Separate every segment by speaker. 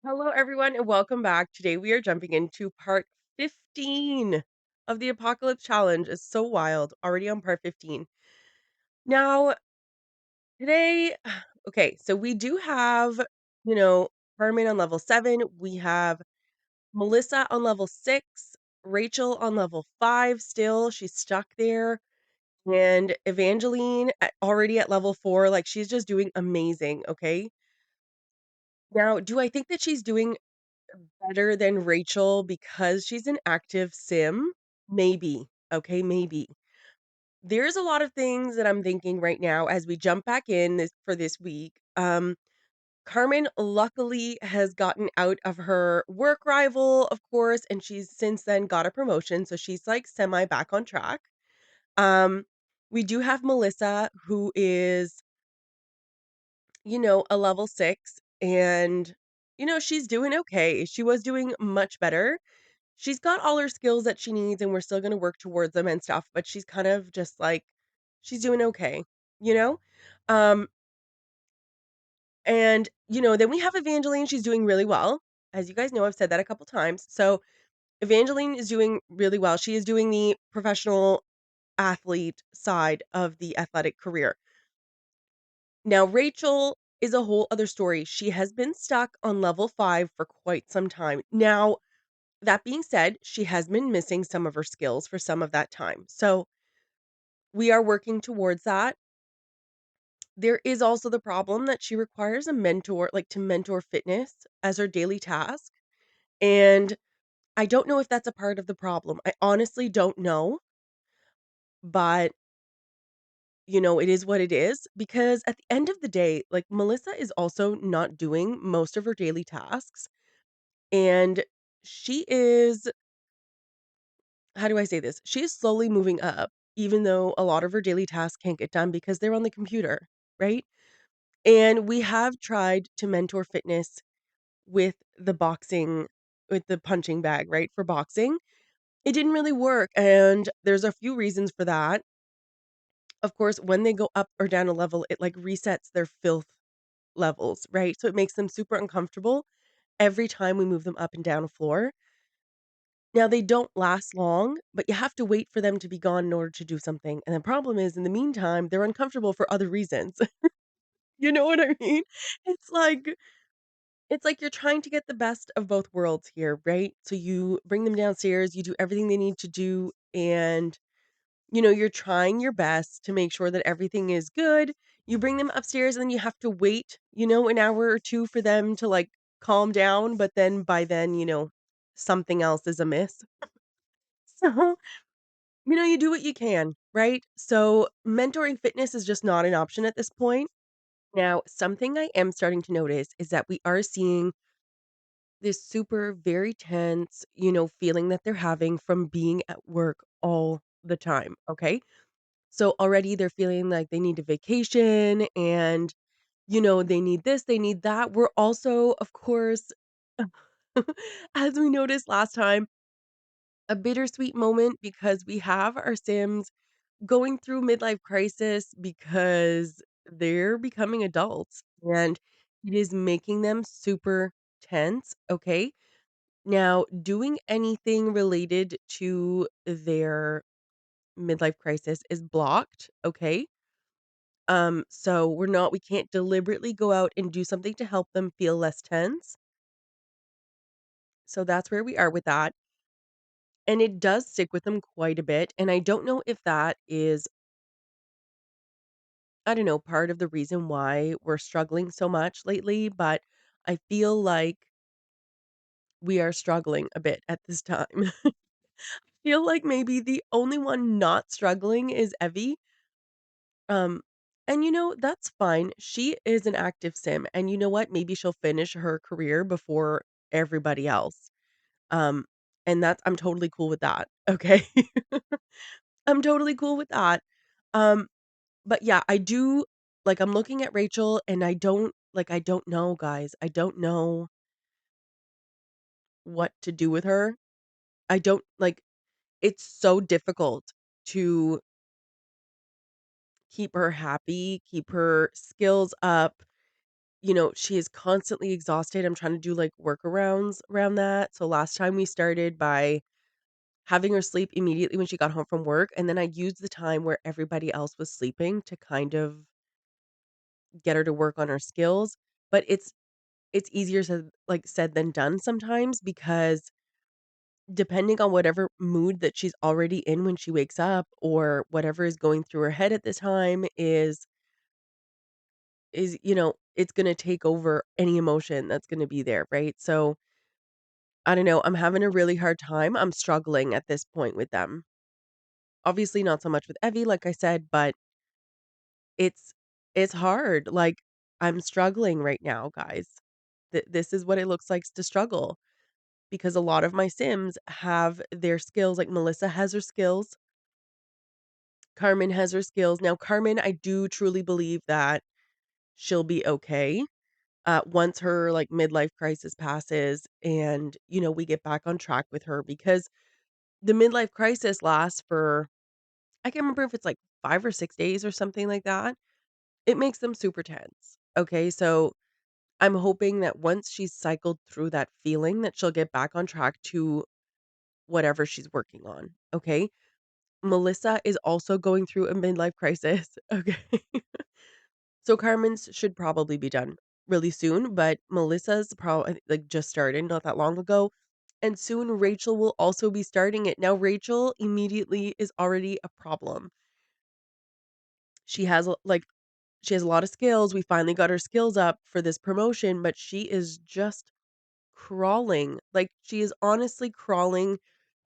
Speaker 1: Hello, everyone, and welcome back. Today, we are jumping into part 15 of the Apocalypse Challenge. It's so wild. Already on part 15. Now, today, okay, so we do have, you know, Carmen on level 7. We have Melissa on level 6. Rachel on level 5 still. She's stuck there. And Evangeline already at level 4. Like, she's just doing amazing. Okay. Now, do I think that she's doing better than Rachel because she's an active sim? Maybe. Okay, maybe. There's a lot of things that I'm thinking right now as we jump back in this week. Carmen luckily has gotten out of her work rival, of course, and she's since then got a promotion, so she's like semi back on track. Um, we do have Melissa who is, a level 6 and she's doing okay. She was doing much better. She's got all her skills that she needs, and we're still gonna work towards them and stuff, but she's kind of just, like she's doing okay, you know? Um, then we have Evangeline, she's doing really well. As you guys know, I've said that a couple times. So, Evangeline is doing really well. She is doing the professional athlete side of the athletic career. Now, Rachel is a whole other story. She has been stuck on level 5 for quite some time. Now, that being said, she has been missing some of her skills for some of that time. So, we are working towards that. There is also the problem that she requires a mentor, like to mentor fitness as her daily task. And I don't know if that's a part of the problem. I honestly don't know, but it is what it is because at the end of the day, like Melissa is also not doing most of her daily tasks. And she is, how do I say this? She is slowly moving up, even though a lot of her daily tasks can't get done because they're on the computer, right? And we have tried to mentor fitness with with the punching bag, right, for boxing. It didn't really work, and there's a few reasons for that. Of course, when they go up or down a level, it, like, resets their filth levels, right? So it makes them super uncomfortable every time we move them up and down a floor. Now, they don't last long, but you have to wait for them to be gone in order to do something, and the problem is, in the meantime, they're uncomfortable for other reasons. You know what I mean? It's like It's like you're trying to get the best of both worlds here, right? So you bring them downstairs, you do everything they need to do, and you're trying your best to make sure that everything is good. You bring them upstairs and then you have to wait, an hour or two for them to like calm down, but then by then, something else is amiss. So, you do what you can, right? So, mentoring fitness is just not an option at this point. Now, something I am starting to notice is that we are seeing this super very tense, feeling that they're having from being at work all the time, okay? So already they're feeling like they need a vacation and, they need this, they need that. We're also, of course, as we noticed last time, a bittersweet moment because we have our Sims going through midlife crisis because they're becoming adults and it is making them super tense, okay? Now, doing anything related to their midlife crisis is blocked, okay? So we can't deliberately go out and do something to help them feel less tense. So that's where we are with that. And it does stick with them quite a bit. And I don't know if that is, I don't know, part of the reason why we're struggling so much lately, but I feel like we are struggling a bit at this time. Feel like maybe the only one not struggling is Evie. Um, and that's fine. She is an active sim, and you know what? Maybe she'll finish her career before everybody else. Um, and I'm totally cool with that. Okay. I'm totally cool with that. Um, but yeah, I do like I'm looking at Rachel and I don't know, guys. I don't know what to do with her. I don't like it's so difficult to keep her happy, keep her skills up, she is constantly exhausted. I'm trying to do, like, workarounds around that. So last time we started by having her sleep immediately when she got home from work, and then I used the time where everybody else was sleeping to kind of get her to work on her skills, but it's easier said than done sometimes because depending on whatever mood that she's already in when she wakes up or whatever is going through her head at the time is it's gonna take over any emotion that's gonna be there, right? So, I don't know, I'm having a really hard time, I'm struggling at this point with them. Obviously, not so much with Evie, like I said, but it's it's hard, like, I'm struggling right now, guys. This is what it looks like to struggle because a lot of my Sims have their skills, like, Melissa has her skills, Carmen has her skills. Now, Carmen, I do truly believe that she'll be okay, once her, like, midlife crisis passes and, we get back on track with her because the midlife crisis lasts for I can't remember if it's, like, 5 or 6 days or something like that. It makes them super tense, okay? So, I'm hoping that once she's cycled through that feeling that she'll get back on track to whatever she's working on, okay? Melissa is also going through a midlife crisis, okay? So Carmen's should probably be done really soon, but Melissa's probably like, just started not that long ago, and soon Rachel will also be starting it. Now Rachel immediately is already a problem. She has, she has a lot of skills, we finally got her skills up for this promotion, but she is just crawling, like, she is honestly crawling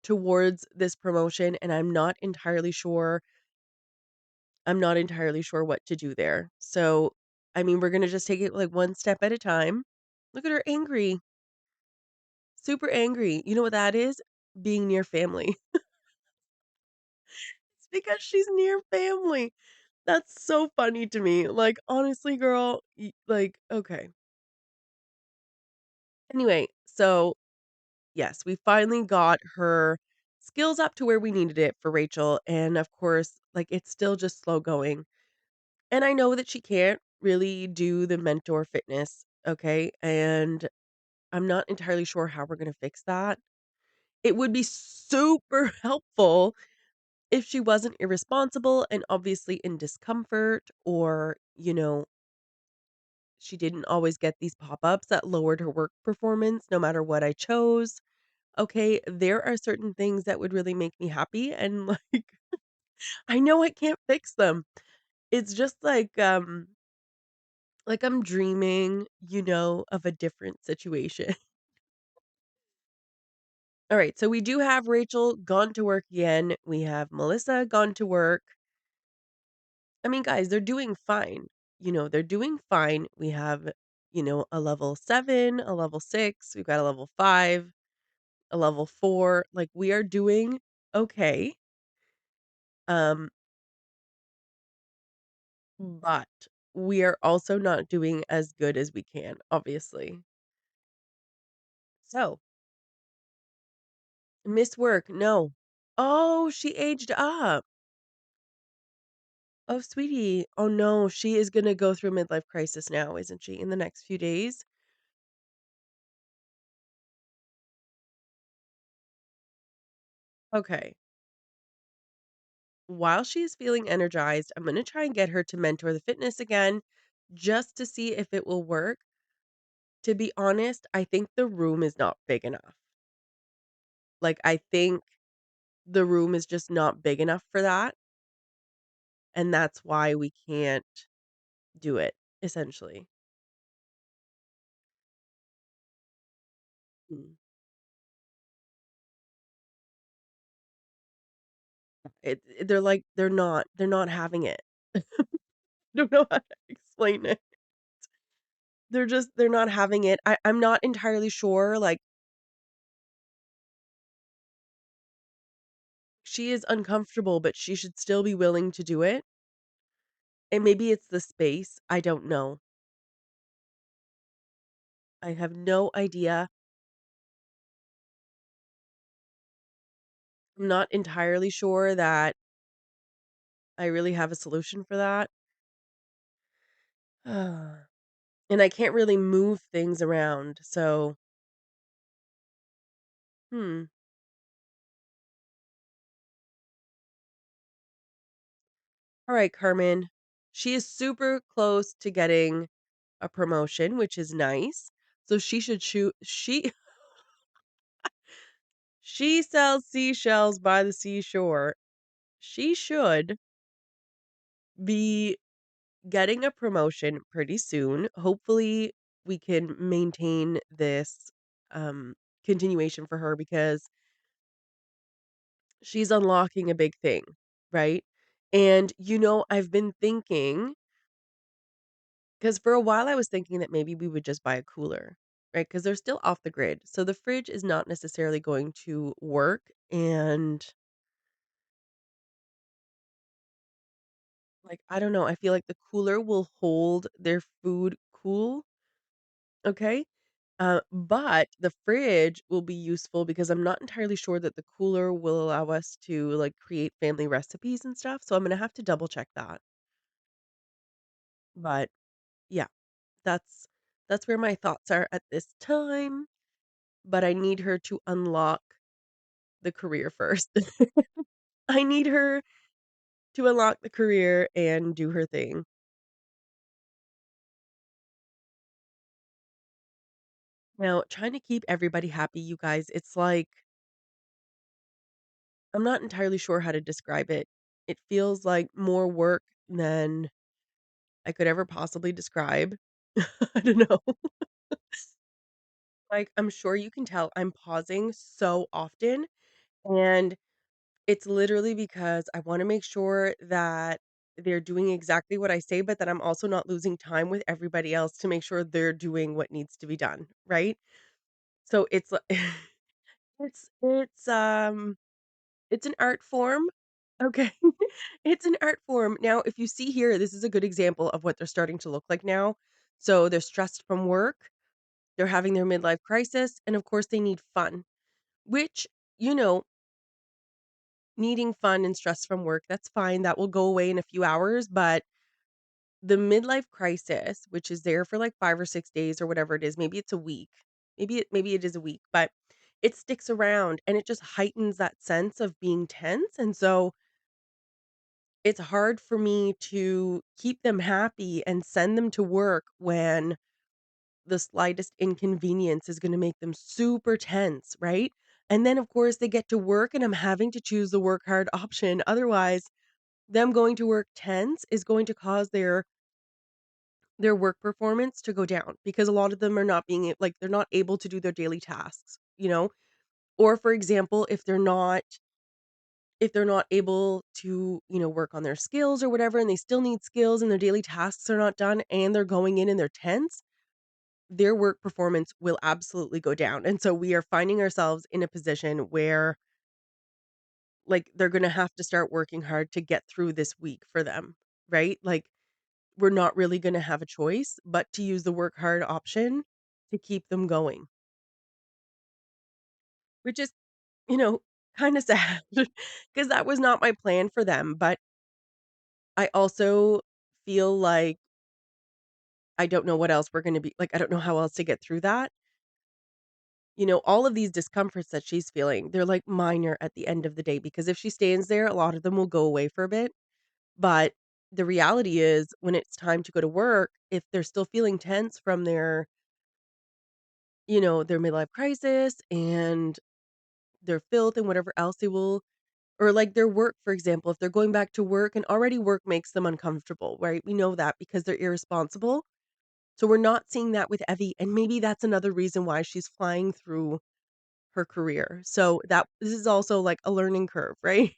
Speaker 1: towards this promotion, and I'm not entirely sure what to do there. So, I mean, we're gonna just take it, like, one step at a time. Look at her angry, super angry. You know what that is? Being near family. It's because she's near family. That's so funny to me. Like, honestly, girl, okay. Anyway, so, yes, we finally got her skills up to where we needed it for Rachel, and, of course, like, it's still just slow going. And I know that she can't really do the mentor fitness, okay? And I'm not entirely sure how we're gonna fix that. It would be super helpful if she wasn't irresponsible and obviously in discomfort or, she didn't always get these pop-ups that lowered her work performance no matter what I chose. Okay, there are certain things that would really make me happy and, like, I know I can't fix them. It's just like I'm dreaming, of a different situation. All right, so we do have Rachel gone to work again. We have Melissa gone to work. I mean, guys, they're doing fine. They're doing fine. We have, a level 7, a level 6, we've got a level 5, a level 4. Like we are doing okay. Um, but we are also not doing as good as we can, obviously. So, miss work, no. Oh, she aged up. Oh, sweetie. Oh, no, she is gonna go through a midlife crisis now, isn't she, in the next few days? Okay. While she's feeling energized, I'm gonna try and get her to mentor the fitness again just to see if it will work. To be honest, I think the room is not big enough. Like, I think the room is just not big enough for that, and that's why we can't do it, essentially. Mm. They're not having it. Don't know how to explain it. They're not having it. I'm not entirely sure, like, she is uncomfortable, but she should still be willing to do it, and maybe it's the space, I don't know. I have no idea. I'm not entirely sure that I really have a solution for that. and I can't really move things around, so, hmm. Alright, Carmen. She is super close to getting a promotion, which is nice, so she should shoot she sells seashells by the seashore. She should be getting a promotion pretty soon. Hopefully, we can maintain this, um, continuation for her because she's unlocking a big thing, right? And, I've been thinking, because for a while I was thinking that maybe we would just buy a cooler, right? Because 'Cause they're still off the grid, so the fridge is not necessarily going to work, and, like, I don't know, I feel like the cooler will hold their food cool, okay? But the fridge will be useful because I'm not entirely sure that the cooler will allow us to, like, create family recipes and stuff, so I'm gonna have to double check that. But, yeah, that's that's where my thoughts are at this time, but I need her to unlock the career first. I need her to unlock the career and do her thing. Now, trying to keep everybody happy, you guys, it's like I'm not entirely sure how to describe it. It feels like more work than I could ever possibly describe. I don't know. Like, I'm sure you can tell I'm pausing so often, and it's literally because I wanna make sure that they're doing exactly what I say, but that I'm also not losing time with everybody else to make sure they're doing what needs to be done, right? So it's li it's it's an art form, okay? It's an art form. Now, if you see here, this is a good example of what they're starting to look like now. So they're stressed from work, they're having their midlife crisis, and of course, they need fun, which, you know, needing fun and stress from work, that's fine. That will go away in a few hours. But the midlife crisis, which is there for like 5 or 6 days or whatever it is, maybe it's a week, maybe it is a week, but it sticks around and it just heightens that sense of being tense. And so it's hard for me to keep them happy and send them to work when the slightest inconvenience is gonna make them super tense, right? And then, of course, they get to work, and I'm having to choose the work hard option. Otherwise, them going to work tense is going to cause their work performance to go down because a lot of them are not being like, they're not able to do their daily tasks, you know? Or, for example, if they're not able to, work on their skills or whatever, and they still need skills and their daily tasks are not done and they're going in and they're tense, their work performance will absolutely go down. And so we are finding ourselves in a position where, like, they're gonna have to start working hard to get through this week for them, right? Like, we're not really gonna have a choice but to use the work hard option to keep them going, which is, you know, kinda sad because that was not my plan for them. But I also feel like I don't know what else we're gonna be like, I don't know how else to get through that. All of these discomforts that she's feeling, they're, like, minor at the end of the day because if she stays there, a lot of them will go away for a bit. But the reality is when it's time to go to work, if they're still feeling tense from their midlife crisis and their filth and whatever else they will, or, like, their work, for example, if they're going back to work and already work makes them uncomfortable, right? We know that because they're irresponsible. So we're not seeing that with Evie, and maybe that's another reason why she's flying through her career. So that this is also like a learning curve, right?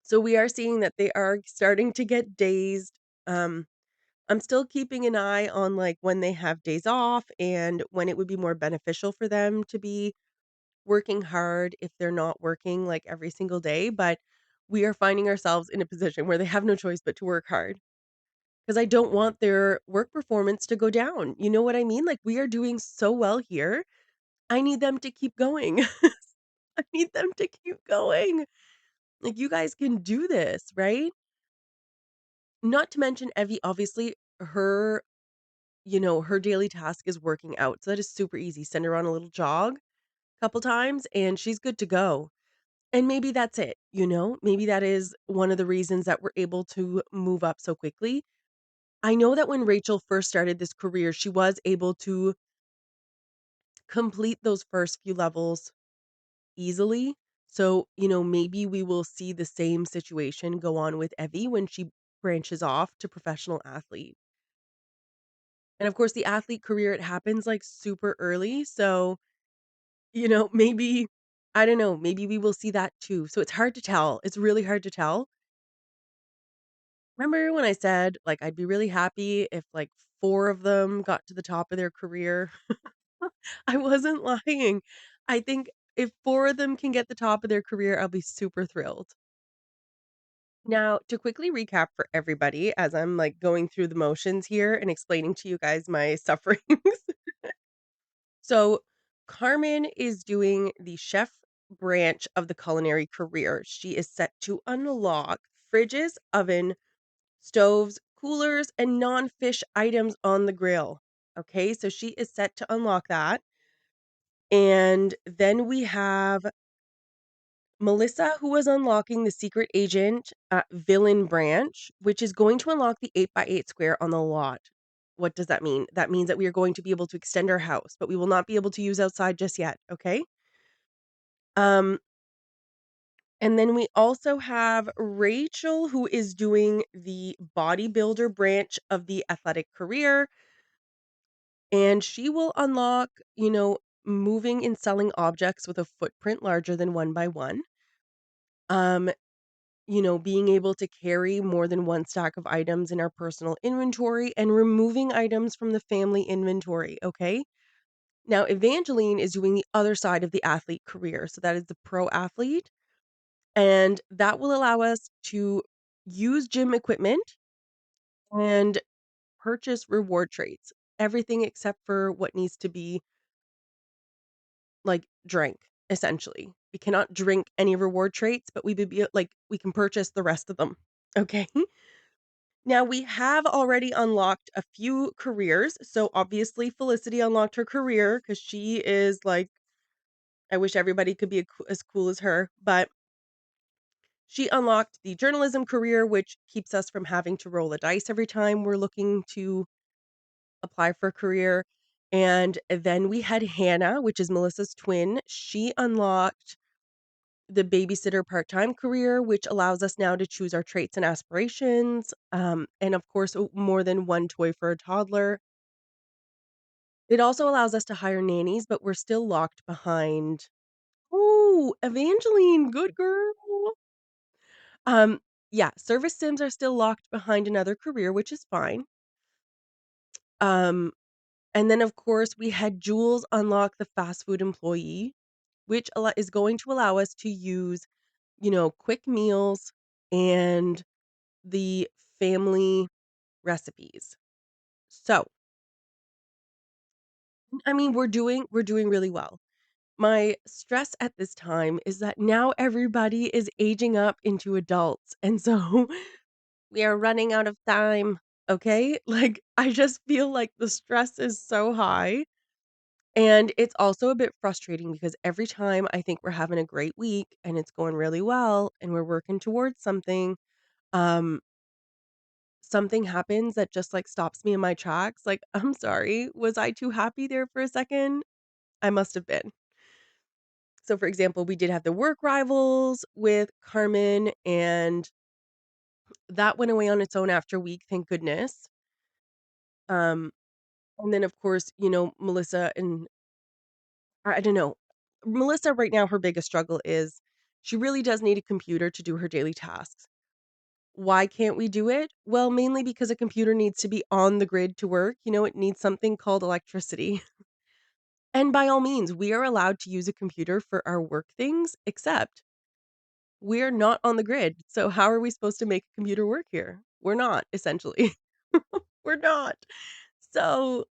Speaker 1: So we are seeing that they are starting to get dazed. Um, I'm still keeping an eye on like when they have days off and when it would be more beneficial for them to be working hard if they're not working like every single day. But we are finding ourselves in a position where they have no choice but to work hard because I don't want their work performance to go down. You know what I mean? Like we are doing so well here. I need them to keep going. I need them to keep going. Like, you guys can do this, right? Not to mention Evie, obviously, her her daily task is working out. So that is super easy. Send her on a little jog a couple times and she's good to go. And maybe that's it, you know? Maybe that is one of the reasons that we're able to move up so quickly. I know that when Rachel first started this career, she was able to complete those first few levels easily. So, maybe we will see the same situation go on with Evie when she branches off to professional athlete. And of course, the athlete career, it happens like super early. So, maybe, I don't know, maybe we will see that too. So it's hard to tell. It's really hard to tell. Remember when I said like I'd be really happy if like four of them got to the top of their career? I wasn't lying. I think if four of them can get the top of their career, I'll be super thrilled. Now, to quickly recap for everybody, as I'm like going through the motions here and explaining to you guys my sufferings. So, Carmen is doing the chef branch of the culinary career. She is set to unlock fridges, oven, stoves, coolers, and non fish items on the grill. Okay, so she is set to unlock that. And then we have Melissa, who was unlocking the secret agent villain branch, which is going to unlock the 8x8 square on the lot. What does that mean? That means that we are going to be able to extend our house, but we will not be able to use outside just yet. Okay. Um, and then we also have Rachel, who is doing the bodybuilder branch of the athletic career, and she will unlock, moving and selling objects with a footprint larger than 1 by 1. Um, being able to carry more than one stack of items in our personal inventory and removing items from the family inventory, okay? Now, Evangeline is doing the other side of the athlete career. So that is the pro athlete. And that will allow us to use gym equipment and purchase reward traits. Everything except for what needs to be like drank, essentially. We cannot drink any reward traits, but we would be like, we can purchase the rest of them. Okay. Now we have already unlocked a few careers. So obviously Felicity unlocked her career because she is like, I wish everybody could be as cool as her, but she unlocked the journalism career, which keeps us from having to roll a dice every time we're looking to apply for a career. And then we had Hannah, which is Melissa's twin. She unlocked the babysitter part-time career, which allows us now to choose our traits and aspirations. And of course, more than one toy for a toddler. It also allows us to hire nannies, but we're still locked behind. Oh, Evangeline, good girl. Um, yeah, service sims are still locked behind another career, which is fine. Um, and then of course we had Jules unlock the fast food employee, which is going to allow us to use, quick meals and the family recipes. So, I mean, we're doing really well. My stress at this time is that now everybody is aging up into adults, and so we are running out of time, okay? Like, I just feel like the stress is so high, and it's also a bit frustrating because every time I think we're having a great week and it's going really well and we're working towards something, um, something happens that just, like, stops me in my tracks, like, "I'm sorry, was I too happy there for a second? I must have been." So, for example, we did have the work rivals with Carmen, and that went away on its own after a week, thank goodness. Um, and then, of course, Melissa and I don't know. Melissa right now, her biggest struggle is she really does need a computer to do her daily tasks. Why can't we do it? Well, mainly because a computer needs to be on the grid to work. It needs something called electricity. And by all means, we are allowed to use a computer for our work things, except we're not on the grid. So how are we supposed to make a computer work here? We're not, essentially. We're not. So,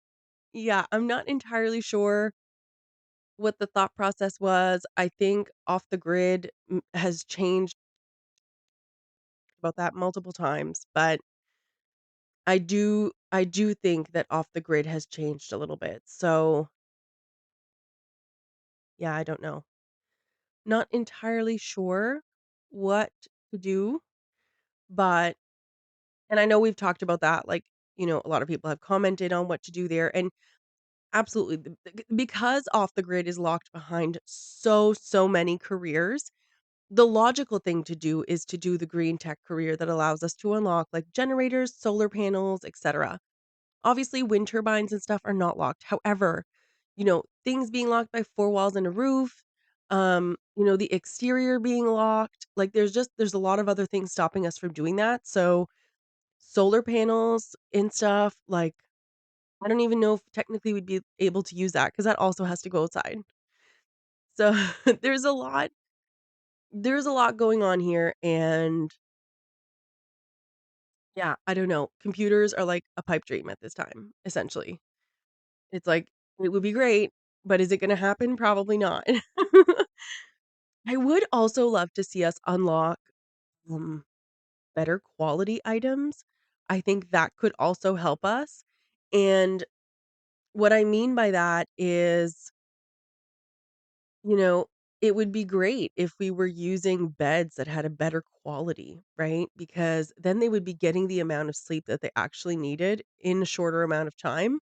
Speaker 1: yeah, I'm not entirely sure what the thought process was. I think off the grid has changed about that multiple times, but I do think that off the grid has changed a little bit. So, yeah, I don't know. Not entirely sure what to do, but and I know we've talked about that, like, a lot of people have commented on what to do there, and absolutely, because off the grid is locked behind so many careers, the logical thing to do is to do the green tech career that allows us to unlock, like, generators, solar panels, etcetera. Obviously, wind turbines and stuff are not locked. However, things being locked by 4 walls and a roof, the exterior being locked, like, there's a lot of other things stopping us from doing that, so solar panels and stuff, like, I don't even know if technically we'd be able to use that because that also has to go outside. So, there's a lot there's a lot going on here, and yeah, I don't know. Computers are like a pipe dream at this time, essentially. It's like, it would be great, but is it gonna happen? Probably not. I would also love to see us unlock, um, better quality items. I think that could also help us, and what I mean by that is, you know, it would be great if we were using beds that had a better quality, right? Because then they would be getting the amount of sleep that they actually needed in a shorter amount of time.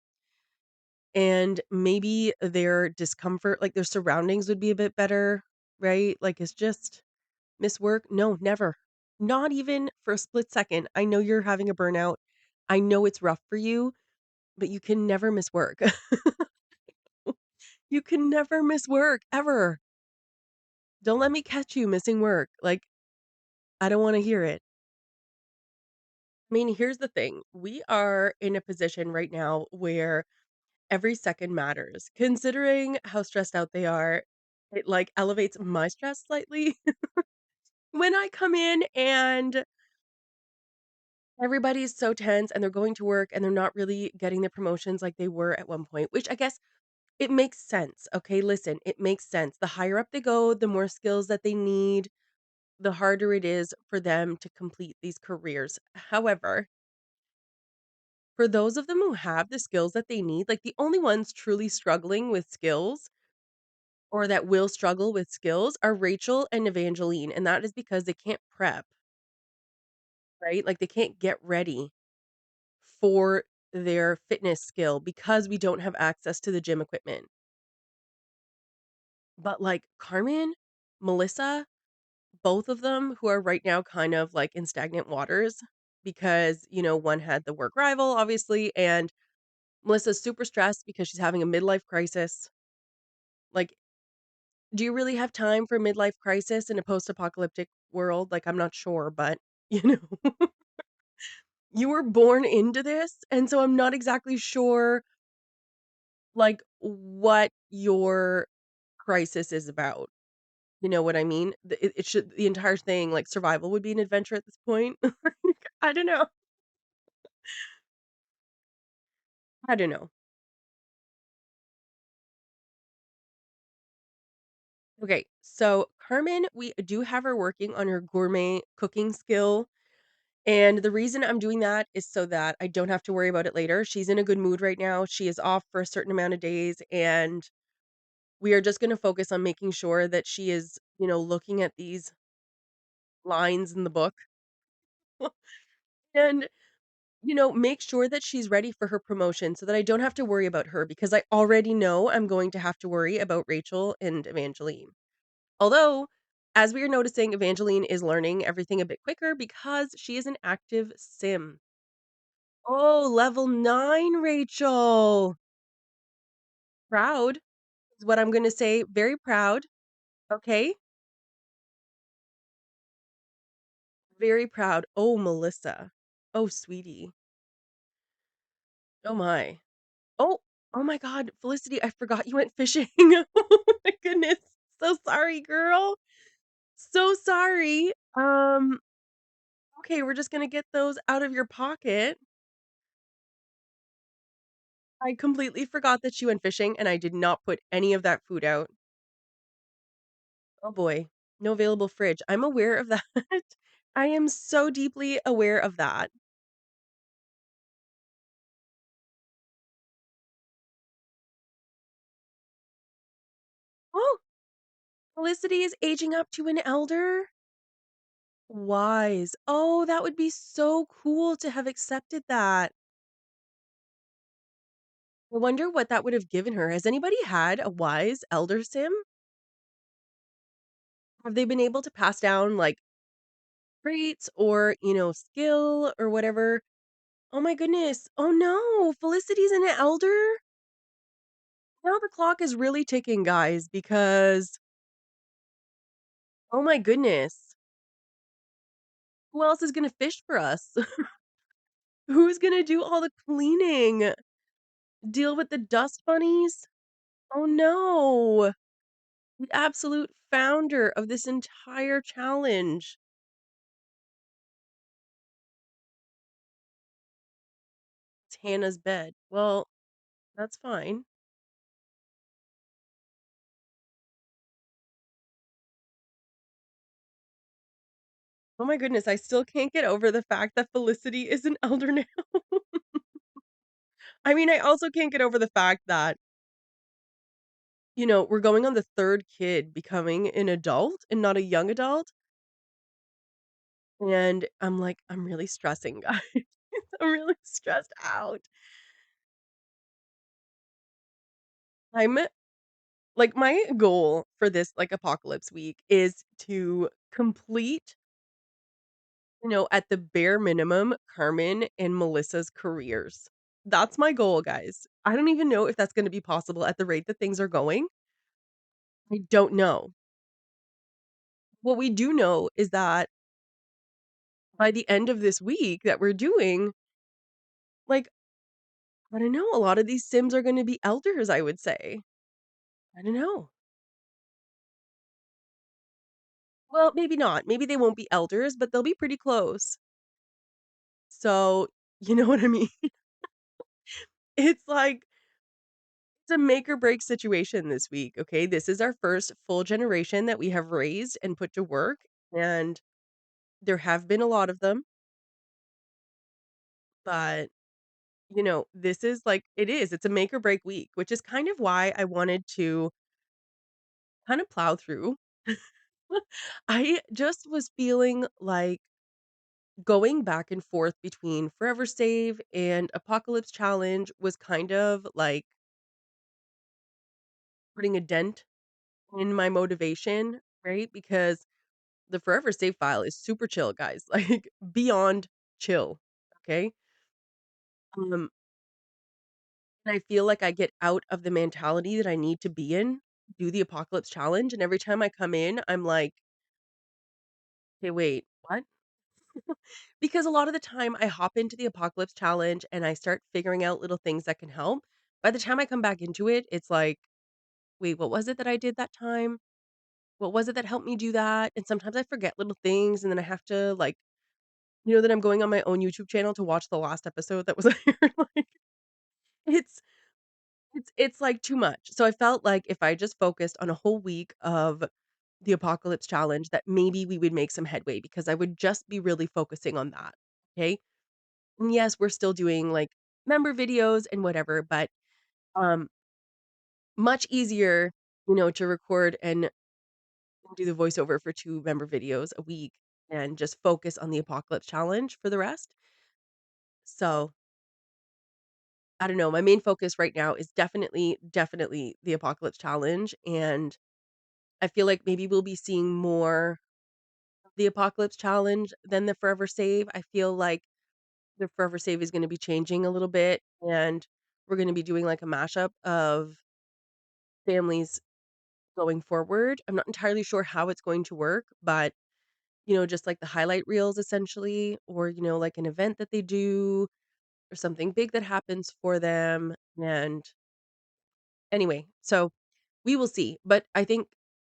Speaker 1: And maybe their discomfort, like their surroundings would be a bit better, right? Like, it's just miss work? No, never. Not even for a split second. I know you're having a burnout. I know it's rough for you, but you can never miss work. You can never miss work ever. Don't let me catch you missing work. Like, I don't wanna hear it. I mean, here's the thing. We are in a position right now where every second matters. Considering how stressed out they are, it, like, elevates my stress slightly. When I come in and everybody's so tense and they're going to work and they're not really getting the promotions like they were at one point, which I guess it makes sense, okay? Listen, it makes sense. The higher up they go, the more skills that they need, the harder it is for them to complete these careers. However, for those of them who have the skills that they need, like, the only ones truly struggling with skills or that will struggle with skills are Rachel and Evangeline, and that is because they can't prep, right? Like, they can't get ready for their fitness skill because we don't have access to the gym equipment. But, like, Carmen, Melissa, both of them who are right now kind of, like, in stagnant waters because, one had the work rival, obviously, and Melissa's super stressed because she's having a midlife crisis. Like, do you really have time for a midlife crisis in a post-apocalyptic world? Like, I'm not sure, but, you know, you were born into this, and so I'm not exactly sure, like, what your crisis is about. You know what I mean? It should the entire thing, like, survival would be an adventure at this point. I don't know. I don't know. Okay, so Carmen, we do have her working on her gourmet cooking skill. And the reason I'm doing that is so that I don't have to worry about it later. She's in a good mood right now. She is off for a certain amount of days, and we are just gonna focus on making sure that she is, looking at these lines in the book and, make sure that she's ready for her promotion so that I don't have to worry about her because I already know I'm going to have to worry about Rachel and Evangeline. Although, as we are noticing, Evangeline is learning everything a bit quicker because she is an active sim. Oh, level 9, Rachel. Proud is what I'm gonna say, very proud, okay? Very proud. Oh, Melissa. Oh, sweetie. Oh my. Oh, oh my god, Felicity, I forgot you went fishing. Oh my goodness. So sorry, girl. So sorry. Okay, we're just gonna get those out of your pocket. I completely forgot that she went fishing, and I did not put any of that food out. Oh boy, no available fridge. I'm aware of that. I am so deeply aware of that. Felicity is aging up to an elder? Wise. Oh, that would be so cool to have accepted that. I wonder what that would have given her. Has anybody had a wise elder sim? Have they been able to pass down, like, traits or, skill or whatever? Oh my goodness. Oh no, Felicity's an elder? Now the clock is really ticking, guys, because oh my goodness. Who else is gonna fish for us? Who's gonna do all the cleaning? Deal with the dust bunnies? Oh no. The absolute founder of this entire challenge. It's Hannah's bed. Well, that's fine. Oh my goodness, I still can't get over the fact that Felicity is an elder now. I mean, I also can't get over the fact that, we're going on the 3rd kid becoming an adult and not a young adult, and I'm like, "I'm really stressing, guys. I'm really stressed out." I'm like, my goal for this, like, apocalypse week is to complete, at the bare minimum, Carmen and Melissa's careers. That's my goal, guys. I don't even know if that's gonna be possible at the rate that things are going. I don't know. What we do know is that by the end of this week that we're doing, like, I don't know, a lot of these Sims are gonna be elders, I would say. I don't know. Well, maybe not. Maybe they won't be elders, but they'll be pretty close. So, you know what I mean? It's like it's a make or break situation this week, okay? This is our first full generation that we have raised and put to work, and there have been a lot of them, but, this is like it's a make or break week, which is kind of why I wanted to kind of plow through. I just was feeling like going back and forth between Forever Save and Apocalypse Challenge was kind of like putting a dent in my motivation, right? Because the Forever Save file is super chill, guys, like beyond chill. Okay. Um, and I feel like I get out of the mentality that I need to be in, do the Apocalypse Challenge. And every time I come in, I'm like, hey, wait, what? Because a lot of the time I hop into the Apocalypse Challenge and I start figuring out little things that can help. By the time I come back into it, it's like, wait, what was it that I did that time? What was it that helped me do that? And sometimes I forget little things and then I have to like, that I'm going on my own YouTube channel to watch the last episode that was aired. Like it's it's like too much. So I felt like if I just focused on a whole week of the Apocalypse Challenge, that maybe we would make some headway because I would just be really focusing on that. Okay. And yes, we're still doing, like, member videos and whatever, but, um, much easier, to record and do the voiceover for 2 member videos a week and just focus on the Apocalypse Challenge for the rest. So, I don't know, my main focus right now is definitely the Apocalypse Challenge, and I feel like maybe we'll be seeing more of the Apocalypse Challenge than the Forever Save. I feel like the Forever Save is gonna be changing a little bit, and we're gonna be doing, like, a mashup of families going forward. I'm not entirely sure how it's going to work, but, just like the highlight reels essentially, or, like an event that they do or something big that happens for them. And anyway, so we will see. But I think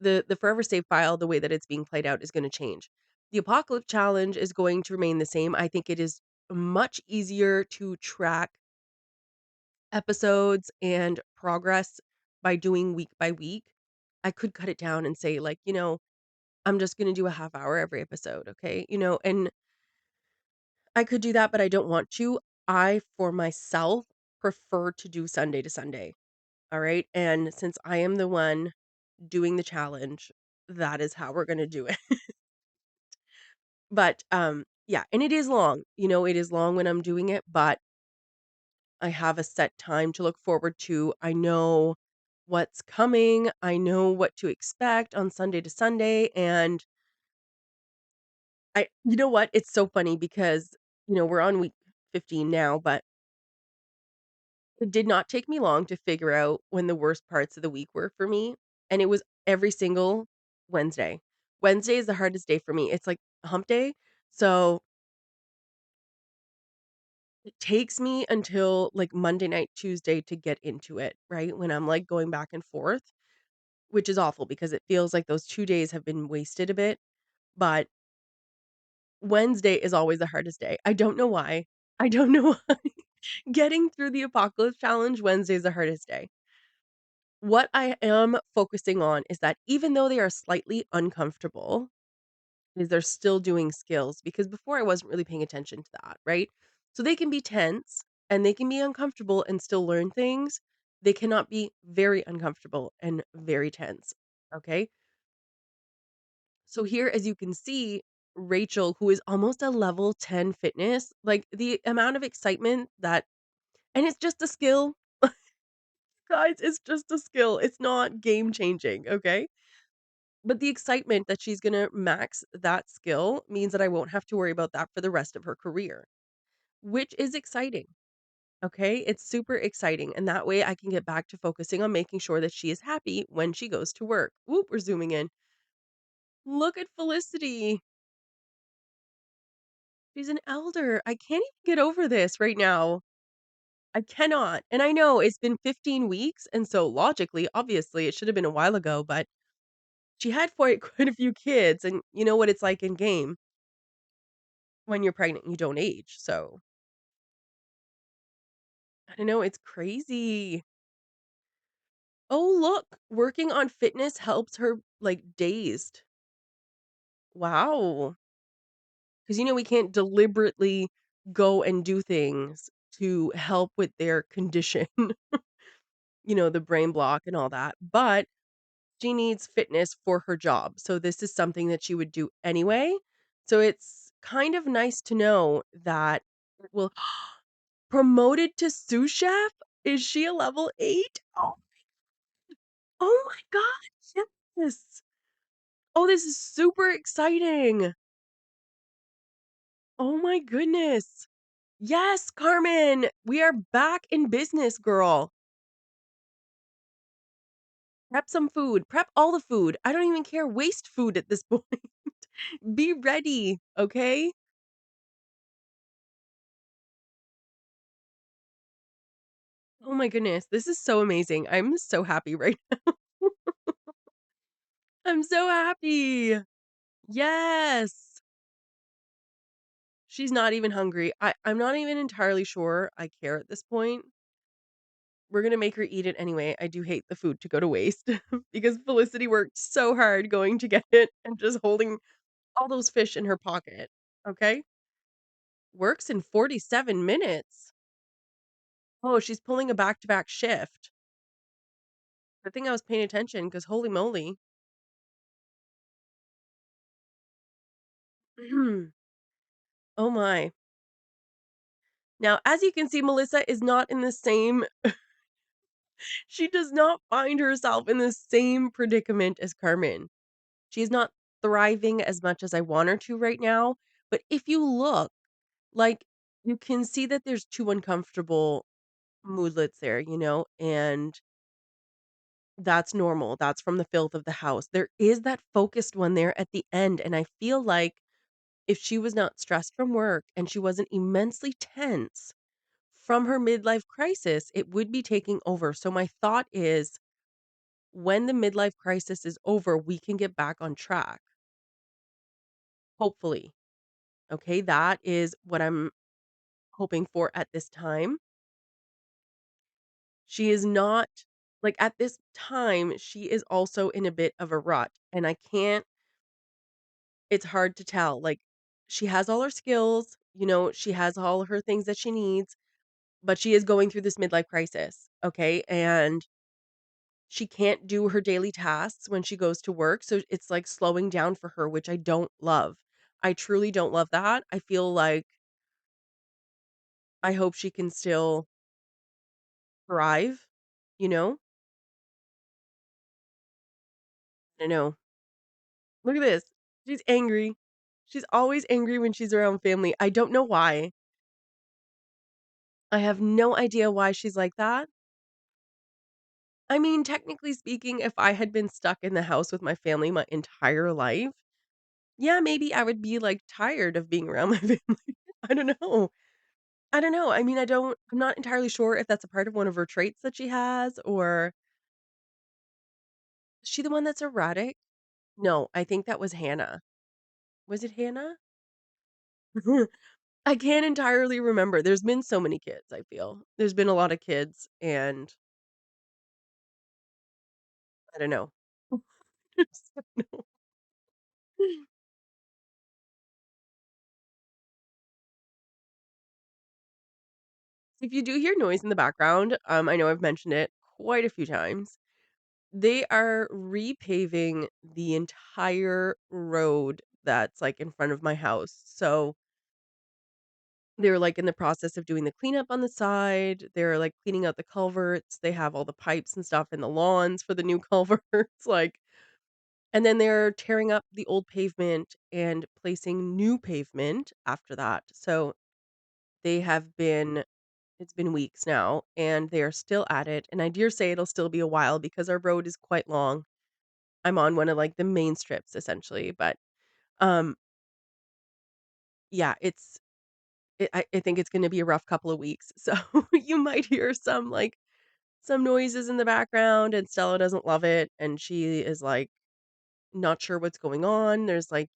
Speaker 1: the Forever Save file, the way that it's being played out is going to change. The Apocalypse Challenge is going to remain the same. I think it is much easier to track episodes and progress by doing week by week. I could cut it down and say, like, I'm just gonna do a half hour every episode, okay? And I could do that, but I don't want to. I, for myself, prefer to do Sunday to Sunday, all right? And since I am the one doing the challenge, that is how we're gonna do it. But, yeah, and it is long, it is long when I'm doing it, but I have a set time to look forward to. I know what's coming. I know what to expect on Sunday to Sunday, and you know what? It's so funny because, we're on week 15 now, but it did not take me long to figure out when the worst parts of the week were for me, and it was every single Wednesday. Wednesday is the hardest day for me. It's like hump day, so it takes me until, like, Monday night, Tuesday to get into it, right? When I'm, like, going back and forth, which is awful because it feels like those 2 days have been wasted a bit, but Wednesday is always the hardest day. I don't know why. I don't know why. Getting through the apocalypse challenge, Wednesday is the hardest day. What I am focusing on is that even though they are slightly uncomfortable, is they're still doing skills because before I wasn't really paying attention to that, right? So they can be tense and they can be uncomfortable and still learn things. They cannot be very uncomfortable and very tense. Okay. So here, as you can see, Rachel, who is almost a level 10 fitness, like the amount of excitement that, and it's just a skill, guys, it's just a skill. It's not game changing. Okay. But the excitement that she's gonna max that skill means that I won't have to worry about that for the rest of her career, which is exciting, okay? It's super exciting, and that way I can get back to focusing on making sure that she is happy when she goes to work. Whoop, we're zooming in. Look at Felicity. She's an elder. I can't even get over this right now. I cannot. And I know it's been 15 weeks, and so logically, obviously, it should have been a while ago, but she had quite a few kids, and you know what it's like in game. When you're pregnant, you don't age, so I don't know, it's crazy. Oh, look, working on fitness helps her, like, dazed. Wow. Because we can't deliberately go and do things to help with their condition, the brain block and all that, but she needs fitness for her job, so this is something that she would do anyway, so it's kind of nice to know that it will promoted to sous chef? Is she a level 8? Oh my god, yes. Oh, this is super exciting. Oh my goodness. Yes, Carmen, we are back in business, girl. Prep some food. Prep all the food. I don't even care. Waste food at this point. Be ready, okay? Oh my goodness, this is so amazing. I'm so happy right I'm so happy. Yes. She's not even hungry. I'm not even entirely sure I care at this point. We're gonna make her eat it anyway. I do hate the food to go to waste because Felicity worked so hard going to get it and just holding all those fish in her pocket. Okay? Works in 47 minutes. Oh, she's pulling a back-to-back shift. Good thing I was paying attention because holy moly. Oh my. Now, as you can see, Melissa is not in the same she does not find herself in the same predicament as Carmen. She's not thriving as much as I want her to right now, but if you look, like, you can see that there's 2 uncomfortable moodlets there, and that's normal, that's from the filth of the house. There is that focused one there at the end, and I feel like if she was not stressed from work and she wasn't immensely tense from her midlife crisis, it would be taking over. So my thought is when the midlife crisis is over, we can get back on track, hopefully. Okay, that is what I'm hoping for at this time. She is not like, at this time, she is also in a bit of a rut, and I can't it's hard to tell, like, she has all her skills, she has all her things that she needs, but she is going through this midlife crisis, okay, and She can't do her daily tasks when she goes to work, so it's, like, slowing down for her, which I don't love. I truly don't love that. I feel like I hope she can still thrive, you know? I know. Look at this. She's angry. She's always angry when she's around family. I don't know why. I have no idea why she's like that. I mean, technically speaking, if I had been stuck in the house with my family my entire life, yeah, maybe I would be, like, tired of being around my family. I don't know. I don't know. I mean, I'm not entirely sure if that's a part of one of her traits that she has, or is she the one that's erratic? No, I think that was Hannah. Was it Hannah? I can't entirely remember. There's been so many kids, I feel. There's been a lot of kids, and I don't know. No. If you do hear noise in the background, I know I've mentioned it quite a few times. They are repaving the entire road that's, like, in front of my house. So, they're, like, in the process of doing the cleanup on the side. They're, like, cleaning out the culverts. They have all the pipes and stuff in the lawns for the new culverts, like, and then they're tearing up the old pavement and placing new pavement after that. So, they have been it's been weeks now, and they are still at it, and I dare say it'll still be a while because our road is quite long. I'm on one of, like, the main strips essentially, but, um, yeah, I think it's gonna be a rough couple of weeks, so you might hear some, like, some noises in the background, and Stella doesn't love it, and she is, like, not sure what's going on. There's, like,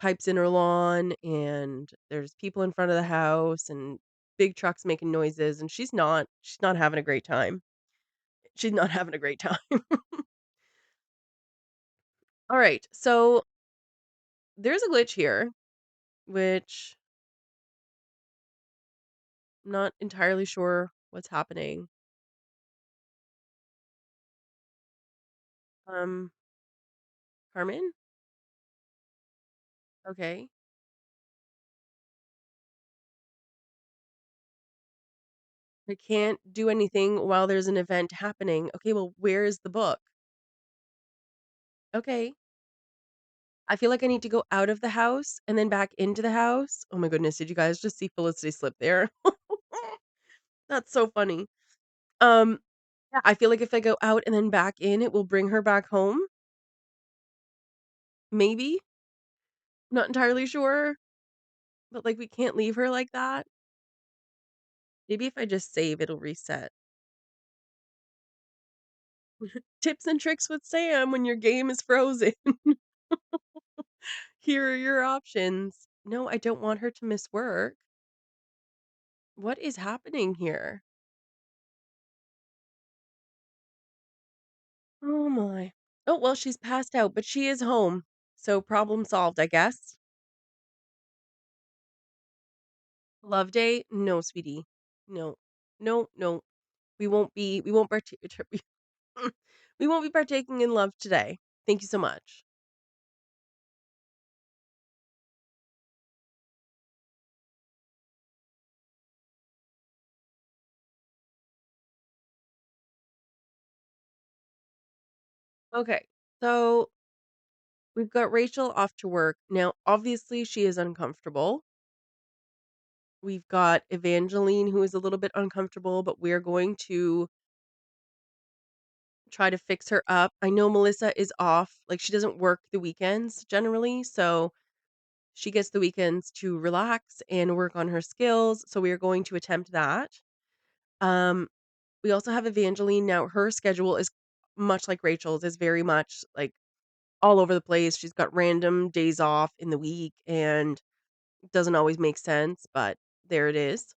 Speaker 1: pipes in her lawn, and there's people in front of the house, and big trucks making noises, and she's not having a great time. She's not having a great time. Alright, so there's a glitch here, which I'm not entirely sure what's happening. Um, Carmen? Okay. I can't do anything while there's an event happening. Okay, well, where is the book? Okay. I feel like I need to go out of the house and then back into the house. Oh my goodness, did you guys just see Felicity slip there? That's so funny. Um, yeah, I feel like if I go out and then back in, it will bring her back home. Maybe. Not entirely sure, but, like, we can't leave her like that. Maybe if I just save, it'll reset. Tips and tricks with Sam when your game is frozen. Here are your options. No, I don't want her to miss work. What is happening here? Oh my. Oh, well, she's passed out, but she is home. So problem solved, I guess. Love day? No, sweetie. No. No, no. We won't we won't be partaking in love today. Thank you so much. Okay. So we've got Rachel off to work. Now, obviously, she is uncomfortable. We've got Evangeline who is a little bit uncomfortable, but we're going to try to fix her up. I know Melissa is off. Like, she doesn't work the weekends generally, so she gets the weekends to relax and work on her skills. So we are going to attempt that. Um, we also have Evangeline. Now, her schedule is much like Rachel's, is very much like all over the place. She's got random days off in the week and it doesn't always make sense, but there it is.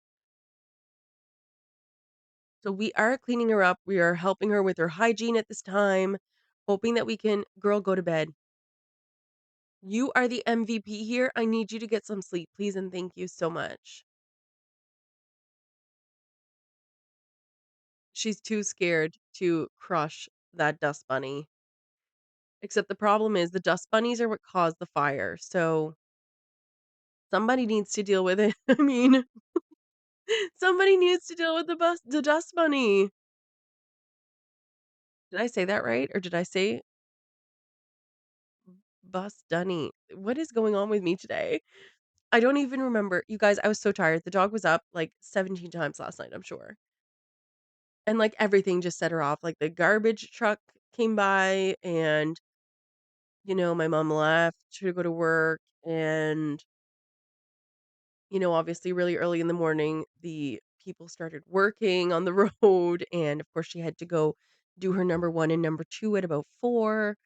Speaker 1: So we are cleaning her up. We are helping her with her hygiene at this time, hoping that we can girl, go to bed. You are the MVP here. I need you to get some sleep, please, and thank you so much. She's too scared to crush that dust bunny. Except the problem is the dust bunnies are what caused the fire, so somebody needs to deal with it. I mean, somebody needs to deal with the dust bunny. Did I say that right? Or did I say bus dunny? What is going on with me today? I don't even remember. You guys, I was so tired. The dog was up like 17 times last night, I'm sure. And like everything just set her off. Like the garbage truck came by and, my mom left to go to work and obviously really early in the morning, the people started working on the road. And of course, she had to go do her number one and number two at about 4.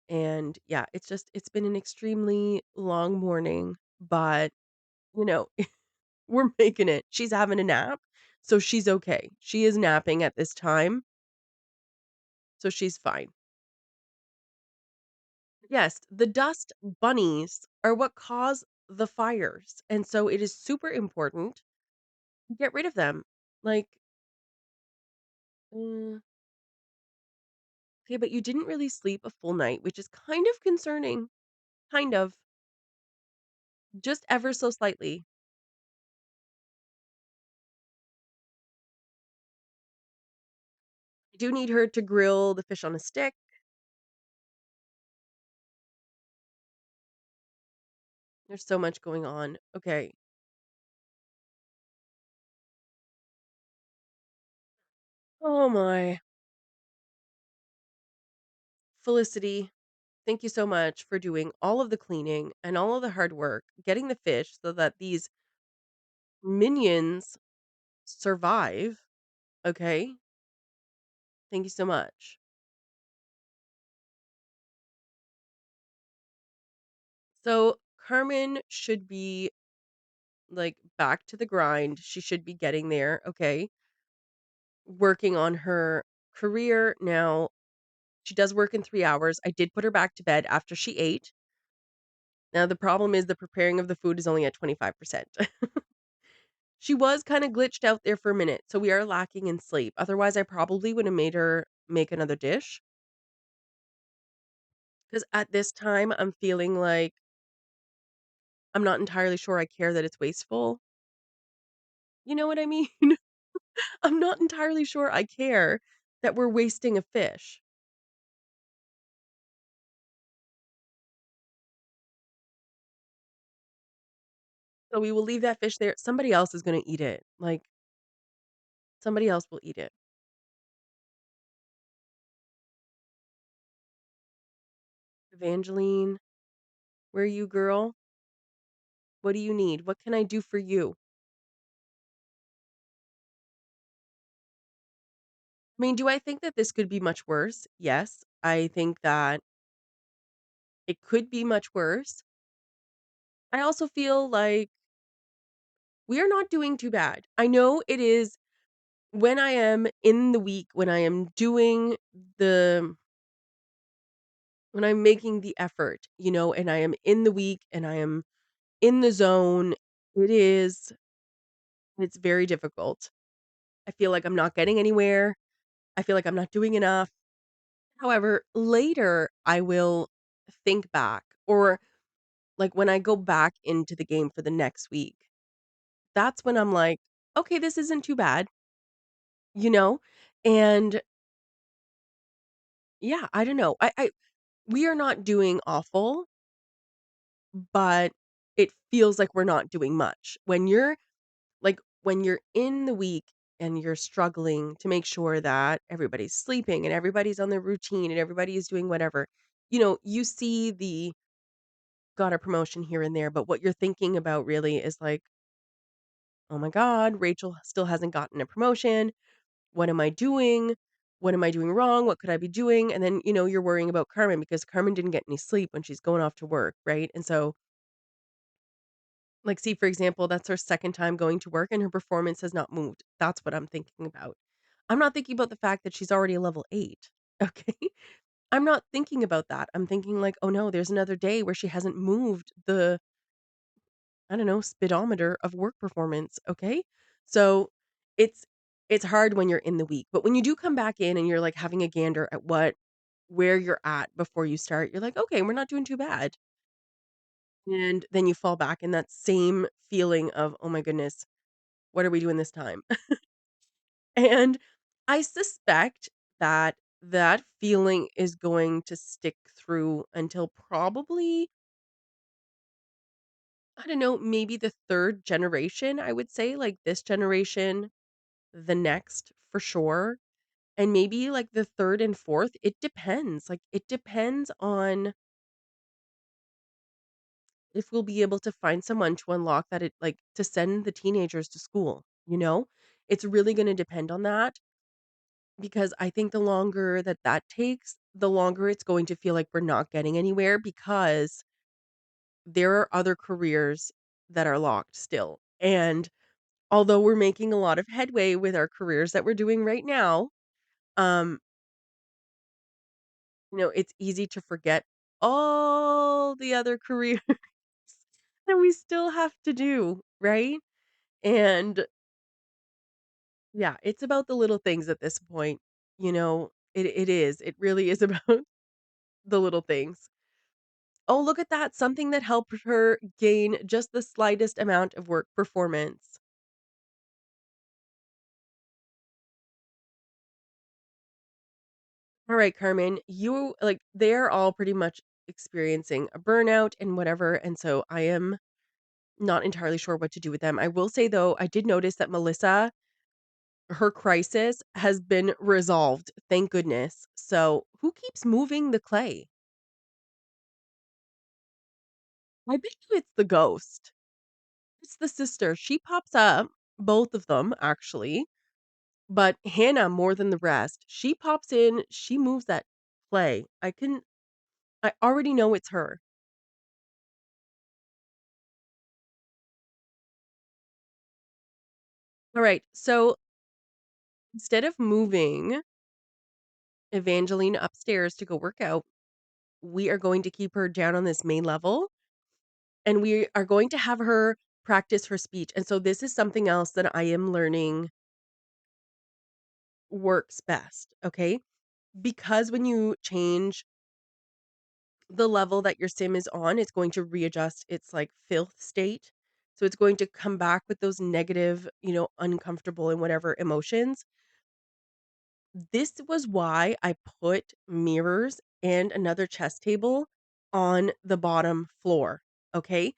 Speaker 1: And yeah, it's been an extremely long morning, but you know, we're making it. She's having a nap, so she's okay. She is napping at this time, so she's fine. Yes, the dust bunnies are what cause the fires. And so it is super important to get rid of them. Like, mm, okay, but you didn't really sleep a full night, which is kind of concerning. Kind of. Just ever so slightly. I do need her to grill the fish on a stick. There's so much going on. Okay. Oh my. Felicity, thank you so much for doing all of the cleaning and all of the hard work, getting the fish so that these minions survive. Okay. Thank you so much. So, Carmen should be like back to the grind. She should be getting there. Okay. Working on her career. Now, she does work in 3 hours. I did put her back to bed after she ate. Now, the problem is the preparing of the food is only at 25%. She was kinda glitched out there for a minute, so we are lacking in sleep. Otherwise, I probably would have made her make another dish. Because at this time, I'm feeling like I'm not entirely sure I care that it's wasteful. You know what I mean? I'm not entirely sure I care that we're wasting a fish. So we will leave that fish there. Somebody else is gonna eat it. Like, somebody else will eat it. Evangeline, where are you, girl? What do you need? What can I do for you? I mean, do I think that this could be much worse? Yes. I think that it could be much worse. I also feel like we are not doing too bad. I know it is when I am in the week, when I am doing the when I'm making the effort, and I am in the week and I am in the zone, it is it's very difficult. I feel like I'm not getting anywhere. I feel like I'm not doing enough. However, later I will think back or like when I go back into the game for the next week, that's when I'm like, okay, this isn't too bad, you know? And yeah, I don't know. I we are not doing awful, but it feels like we're not doing much. When you're in the week and you're struggling to make sure that everybody's sleeping and everybody's on their routine and everybody is doing whatever, you see the got a promotion here and there, but what you're thinking about really is like, "Oh my god, Rachel still hasn't gotten a promotion. What am I doing? What am I doing wrong? What could I be doing?" And then, you're worrying about Carmen because Carmen didn't get any sleep when she's going off to work, right? And so, like, see, for example, that's her second time going to work and her performance has not moved. That's what I'm thinking about. I'm not thinking about the fact that she's already a level 8. Okay. I'm not thinking about that. I'm thinking like, oh no, there's another day where she hasn't moved the, I don't know, speedometer of work performance. Okay. So it's It's hard when you're in the week, but when you do come back in and you're, like, having a gander at where you're at before you start, you're like, "Okay, we're not doing too bad." And then you fall back in that same feeling of, "Oh my goodness, what are we doing this time?" And I suspect that that feeling is going to stick through until probably, I don't know, maybe the 3rd generation, I would say, like, this generation, the next for sure, and maybe, like, the 3rd and 4th, it depends, like, it depends on if we'll be able to find someone to unlock that to send the teenagers to school, you know? It's really gonna depend on that because I think the longer that that takes, the longer it's going to feel like we're not getting anywhere because there are other careers that are locked still. And although we're making a lot of headway with our careers that we're doing right now, um, it's easy to forget all the other careers that we still have to do, right? And yeah, it's about the little things at this point, it is. It really is about the little things. Oh, look at that, something that helped her gain just the slightest amount of work performance. All right, Carmen, they're all pretty much experiencing a burnout and whatever, and so I am not entirely sure what to do with them. I will say though, I did notice that Melissa, her crisis has been resolved, thank goodness. So, who keeps moving the clay? I bet you it's the ghost. It's the sister. She pops up, both of them actually, but Hannah more than the rest. She pops in, she moves that clay. I already know it's her. All right. So, instead of moving Evangeline upstairs to go work out, we are going to keep her down on this main level and we are going to have her practice her speech. And so this is something else that I am learning works best, okay? Because when you change the level that your sim is on, it's going to readjust its like filth state. So it's going to come back with those negative, uncomfortable and whatever emotions. This was why I put mirrors and another chess table on the bottom floor. Okay.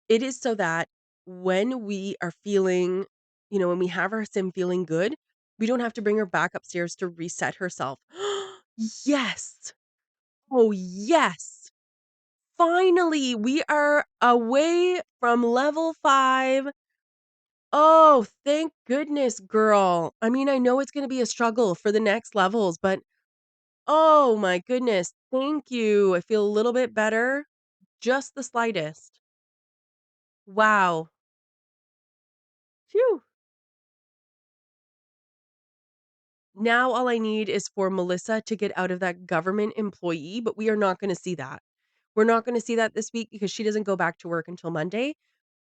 Speaker 1: It is so that when we are feeling, when we have our sim feeling good, we don't have to bring her back upstairs to reset herself. Yes. Oh, yes. Finally, we are away from level 5. Oh, thank goodness, girl. I mean, I know it's gonna be a struggle for the next levels, but oh my goodness, thank you. I feel a little bit better, just the slightest. Wow. Phew. Now all I need is for Melissa to get out of that government employee, but we are not gonna see that. We're not gonna see that this week because she doesn't go back to work until Monday,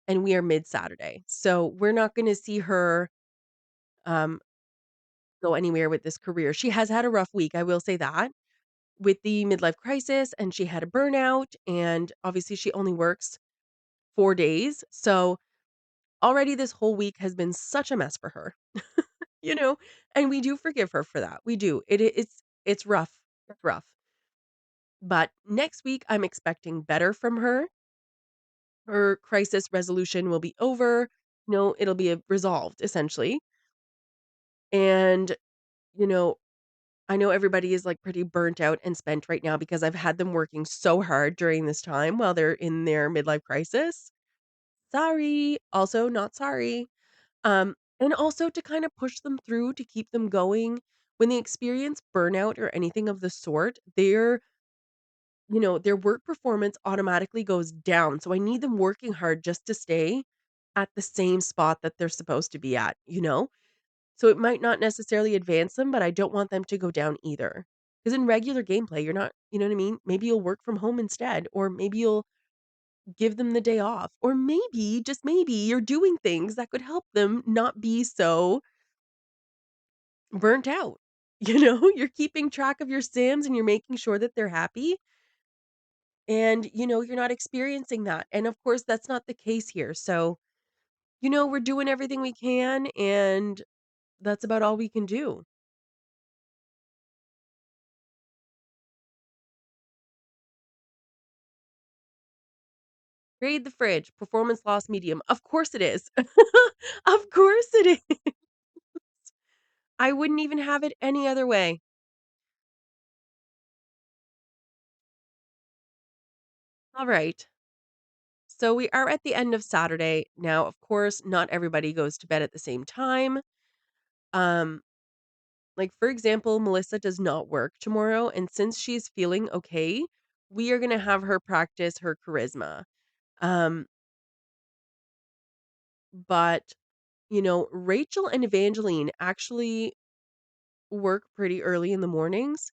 Speaker 1: and we are mid-Saturday. So, we're not gonna see her, um, go anywhere with this career. She has had a rough week, I will say that, with the midlife crisis, and she had a burnout, and obviously she only works 4 days. So, already this whole week has been such a mess for her, you know, and we do forgive her for that. We do. It's rough. It's rough. But next week, I'm expecting better from her. Her crisis resolution will be over. No, it'll be resolved essentially. And, you know, I know everybody is like pretty burnt out and spent right now because I've had them working so hard during this time while they're in their midlife crisis. Sorry. Also, not sorry. And also to kind of push them through to keep them going. When they experience burnout or anything of the sort, their work performance automatically goes down. So I need them working hard just to stay at the same spot that they're supposed to be at? So it might not necessarily advance them, but I don't want them to go down either. Because in regular gameplay, you're not, you know what I mean? Maybe you'll work from home instead, or maybe you'll give them the day off, or maybe, just maybe, you're doing things that could help them not be so burnt out. You're keeping track of your Sims and you're making sure that they're happy, and, you're not experiencing that, and, of course, that's not the case here, so, we're doing everything we can, and that's about all we can do. Grade the fridge, performance loss medium. Of course it is. Of course it is. I wouldn't even have it any other way. All right. So we are at the end of Saturday. Now, of course, not everybody goes to bed at the same time. Um, like for example, Melissa does not work tomorrow, and since she's feeling okay, we are gonna have her practice her charisma. Um, but Rachel and Evangeline actually work pretty early in the mornings,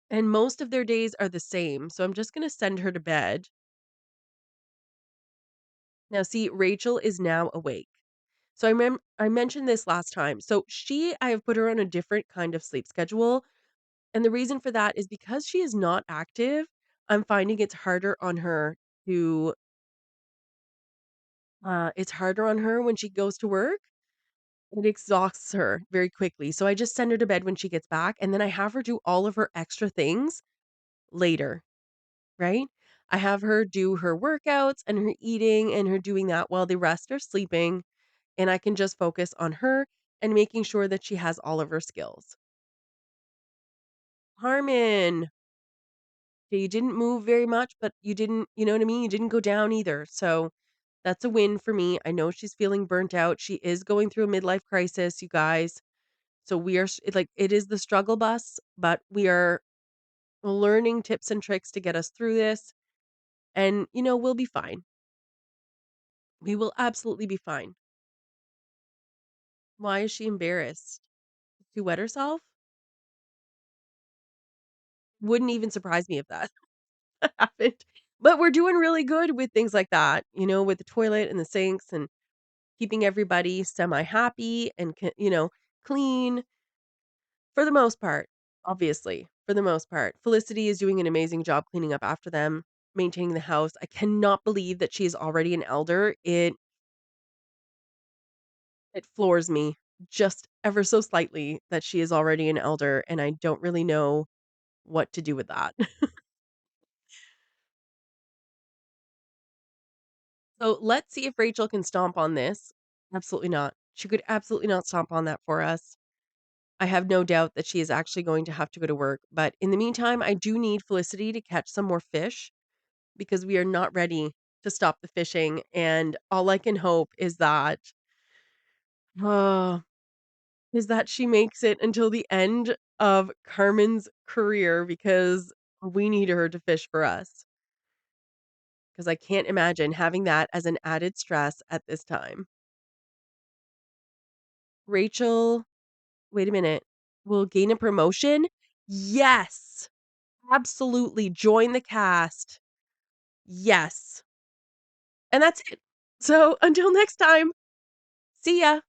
Speaker 1: and most of their days are the same. So I'm just gonna send her to bed. Now, see, Rachel is now awake. So I mentioned this last time. So I have put her on a different kind of sleep schedule, and the reason for that is because she is not active. I'm finding to it's harder on her when she goes to work. It exhausts her very quickly. So I just send her to bed when she gets back, and then I have her do all of her extra things later, right? I have her do her workouts and her eating and her doing that while the rest are sleeping, and I can just focus on her and making sure that she has all of her skills. Harmon, yeah, you didn't move very much, but you didn't, you know what I mean? You didn't go down either. So that's a win for me. I know she's feeling burnt out. She is going through a midlife crisis, you guys. So it is the struggle bus, but we are learning tips and tricks to get us through this. And, we'll be fine. We will absolutely be fine. Why is she embarrassed? She wet herself? Wouldn't even surprise me if that happened. But we're doing really good with things like that, with the toilet and the sinks and keeping everybody semi-happy and clean for the most part, obviously, for the most part. Felicity is doing an amazing job cleaning up after them, maintaining the house. I cannot believe that she is already an elder. It floors me just ever so slightly that she is already an elder, and I don't really know what to do with that. So let's see if Rachel can stomp on this. Absolutely not. She could absolutely not stomp on that for us. I have no doubt that she is actually going to have to go to work. But in the meantime, I do need Felicity to catch some more fish because we are not ready to stop the fishing. And all I can hope uh, is that she makes it until the end of Carmen's career because we need her to fish for us. Because I can't imagine having that as an added stress at this time. Rachel, wait a minute, will gain a promotion? Yes, absolutely. Join the cast. Yes. And that's it. So until next time, see ya.